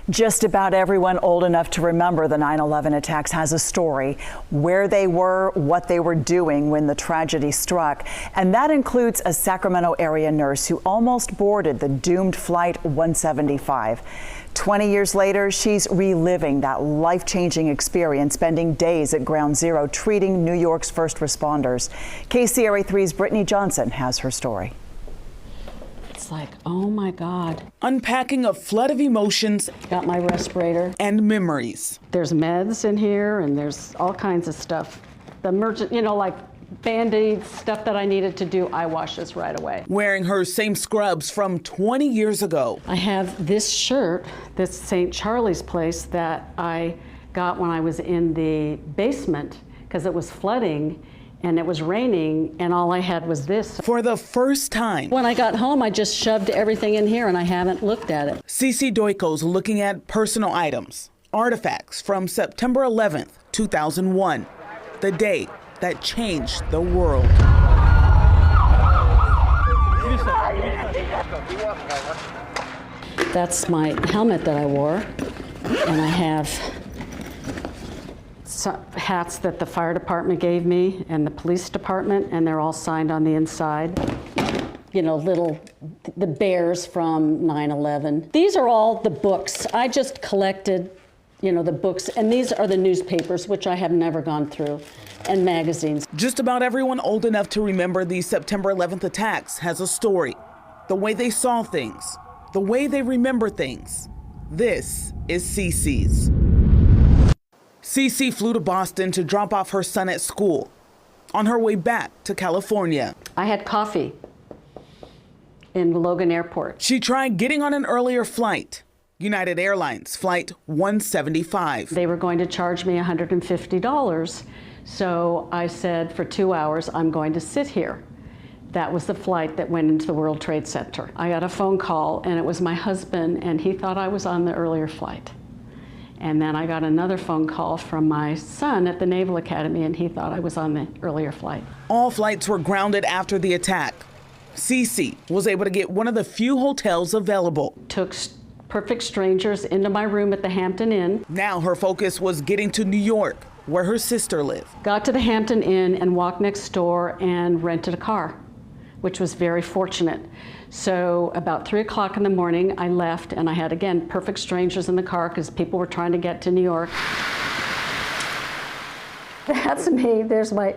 Just about everyone old enough to remember the 9/11 attacks has a story, where they were, what they were doing when the tragedy struck. And that includes a Sacramento area nurse who almost boarded the doomed Flight 175. 20 years later, she's reliving that life-changing experience, spending days at Ground Zero treating New York's first responders. KCRA 3's Brittany Johnson has her story. It's like, oh my God. Unpacking a flood of emotions. Got my respirator. And memories. There's meds in here and there's all kinds of stuff. The emergent, like Band-Aids, stuff that I needed to do eye washes right away. Wearing her same scrubs from 20 years ago. I have this shirt, this St. Charlie's Place that I got when I was in the basement because it was flooding and it was raining and all I had was this. For the first time. When I got home, I just shoved everything in here and I haven't looked at it. Cece Doiko's looking at personal items, artifacts from September 11th, 2001, the day that changed the world. That's my helmet that I wore, and I have hats that the fire department gave me and the police department, and they're all signed on the inside. The bears from 9/11. These are all the books. I just collected, the books, and these are the newspapers, which I have never gone through, and magazines. Just about everyone old enough to remember the September 11th attacks has a story. The way they saw things, the way they remember things. This is Cece's. Cece flew to Boston to drop off her son at school. On her way back to California, I had coffee in Logan Airport. She tried getting on an earlier flight, United Airlines Flight 175. They were going to charge me $150, so I said for 2 hours, I'm going to sit here. That was the flight that went into the World Trade Center. I got a phone call, and it was my husband, and he thought I was on the earlier flight. And then I got another phone call from my son at the Naval Academy, and he thought I was on the earlier flight. All flights were grounded after the attack. Cece was able to get one of the few hotels available. Took perfect strangers into my room at the Hampton Inn. Now her focus was getting to New York, where her sister lived. Got to the Hampton Inn and walked next door and rented a car, which was very fortunate. So about 3 o'clock in the morning, I left, and I had, again, perfect strangers in the car because people were trying to get to New York. That's me. There's my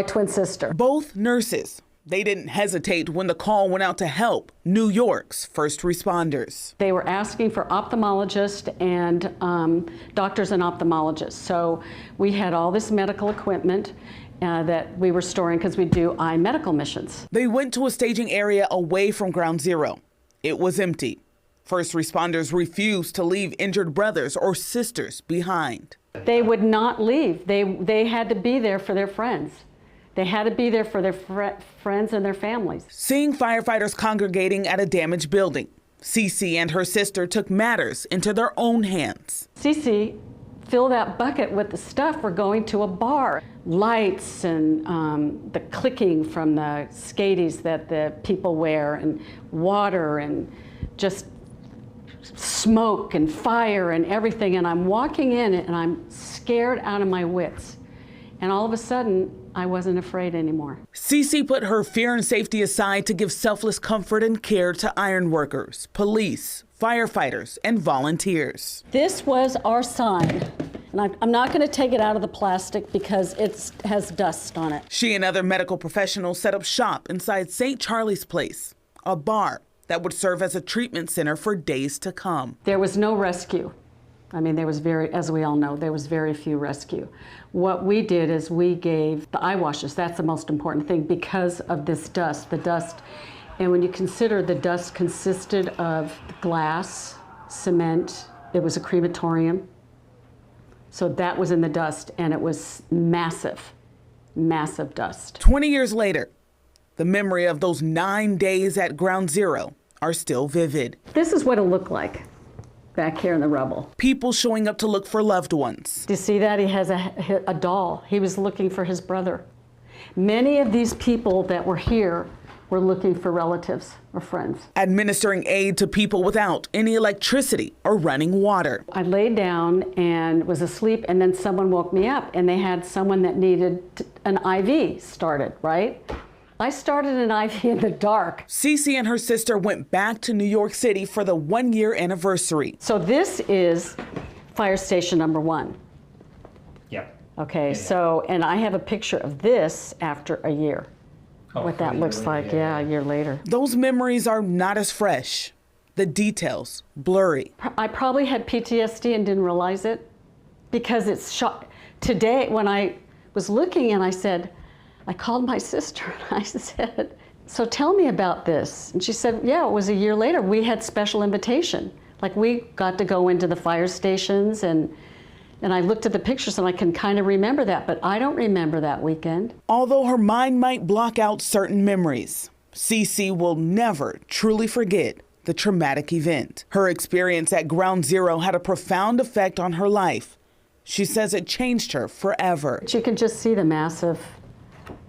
twin sister. Both nurses. They didn't hesitate when the call went out to help New York's first responders. They were asking for ophthalmologists and doctors and ophthalmologists. So we had all this medical equipment that we were storing because we do eye medical missions. They went to a staging area away from Ground Zero. It was empty. First responders refused to leave injured brothers or sisters behind. They would not leave. They had to be there for their friends. They had to be there for their friends and their families. Seeing firefighters congregating at a damaged building, Cece and her sister took matters into their own hands. Cece, fill that bucket with the stuff. We're going to a bar. Lights and the clicking from the skaties that the people wear, and water and just smoke and fire and everything. And I'm walking in and I'm scared out of my wits. And all of a sudden, I wasn't afraid anymore. Cece put her fear and safety aside to give selfless comfort and care to ironworkers, police, firefighters, and volunteers. This was our sign. And I'm not going to take it out of the plastic because it has dust on it. She and other medical professionals set up shop inside St. Charlie's Place, a bar that would serve as a treatment center for days to come. There was no rescue. I mean, as we all know, there was very few rescue. What we did is we gave the eye washes. That's the most important thing because of this dust, the dust. And when you consider the dust consisted of glass, cement, it was a crematorium. So that was in the dust, and it was massive, massive dust. 20 years later, the memory of those 9 days at Ground Zero are still vivid. This is what it looked like back here in the rubble. People showing up to look for loved ones. Do you see that? He has a doll. He was looking for his brother. Many of these people that were here were looking for relatives or friends. Administering aid to people without any electricity or running water. I laid down and was asleep, and then someone woke me up, and they had someone that needed an IV started, right? I started an IV in the dark. Cece and her sister went back to New York City for the 1-year anniversary. So this is fire station number 1. Yep. Okay, so, and I have a picture of this after a year. Oh, What that looks like, yeah, a year later. Those memories are not as fresh. The details blurry. I probably had PTSD and didn't realize it because it's today when I was looking and I called my sister and I said, so tell me about this. And she said, yeah, it was a year later. We had special invitation. Like we got to go into the fire stations and I looked at the pictures and I can kind of remember that, but I don't remember that weekend. Although her mind might block out certain memories, Cece will never truly forget the traumatic event. Her experience at Ground Zero had a profound effect on her life. She says it changed her forever. But you can just see the massive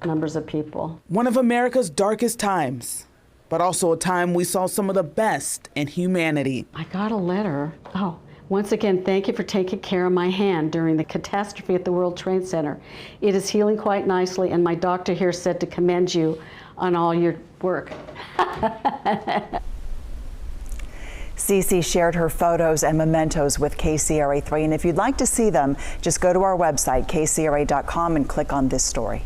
numbers of people. One of America's darkest times, but also a time we saw some of the best in humanity. I got a letter. Oh, once again, thank you for taking care of my hand during the catastrophe at the World Trade Center. It is healing quite nicely, and my doctor here said to commend you on all your work. Cece shared her photos and mementos with KCRA3, and if you'd like to see them, just go to our website, kcra.com, and click on this story.